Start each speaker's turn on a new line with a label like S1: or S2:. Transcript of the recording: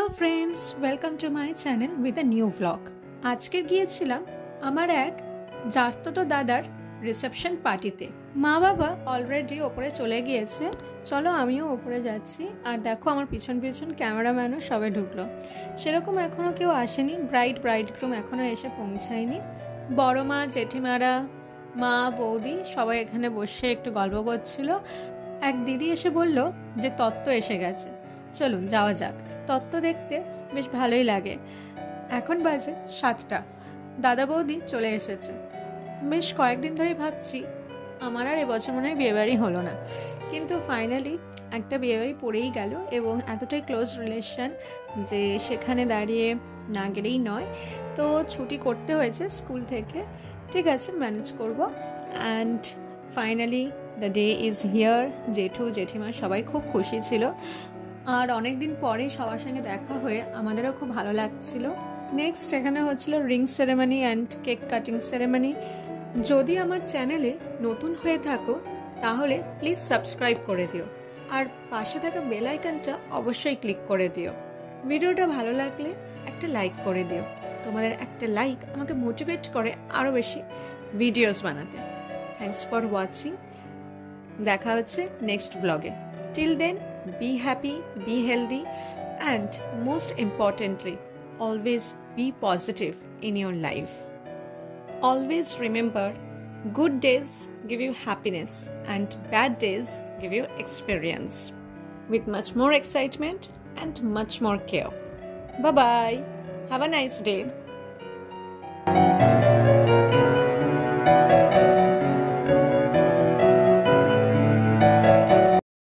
S1: Hello friends, welcome to my channel with a new vlog. আজকে গিয়েছিলাম আমার এক জারতো দাদার রিসেপশন পার্টিতে। মা বাবা অলরেডি ওপরে চলে গিয়েছে, চলো আমিও ওপরে যাচ্ছি। আর দেখো আমার পিছন পিছন ক্যামেরাম্যানও সবে ঢুকলো। সেরকম এখনও কেউ আসেনি, ব্রাইডগ্রুম এখনও এসে পৌঁছায়নি। বড় মা, জেঠিমারা, মা, বৌদি সবাই এখানে বসে একটু গল্প করছিল। এক দিদি এসে বলল যে তত্ত্ব এসে গেছে, চলুন যাওয়া যাক। তত্ত্ব দেখতে বেশ ভালোই লাগে। এখন বাজে 7টা, দাদা বৌদি চলে এসেছে। বেশ কয়েকদিন ধরেই ভাবছি আমার আর এবছর মনে হয় বিয়েবাড়ি হলো না, কিন্তু ফাইনালি একটা বিয়েবাড়ি পড়েই গেল এবং এতটাই ক্লোজ রিলেশন যে সেখানে দাঁড়িয়ে না গেলেই নয়। তো ছুটি করতে হয়েছে স্কুল থেকে, ঠিক আছে ম্যানেজ করব। And finally the day is here. জেঠু জেঠিমা সবাই খুব খুশি ছিল, আর অনেক দিন পরেই সবার সঙ্গে দেখা হয়ে আমাদেরও খুব ভালো লাগছিল। নেক্সট এখানে হচ্ছিল ring ceremony and cake cutting ceremony. যদি আমার চ্যানেলে নতুন হয়ে থাকো তাহলে প্লিজ সাবস্ক্রাইব করে দিও, আর পাশে থাকা বেল আইকনটা অবশ্যই ক্লিক করে দিও। ভিডিওটা ভালো লাগলে একটা লাইক করে দিও, তোমাদের একটা লাইক আমাকে মোটিভেট করে আরও বেশি ভিডিওস বানাতে। থ্যাঙ্কস ফর ওয়াচিং, দেখা হচ্ছে নেক্সট ব্লগে। Till then, be happy, be healthy, and most importantly, always be positive in your life. Always remember, good days give you happiness and bad days give you experience, with much more excitement and much more care. Bye bye. Have a nice day.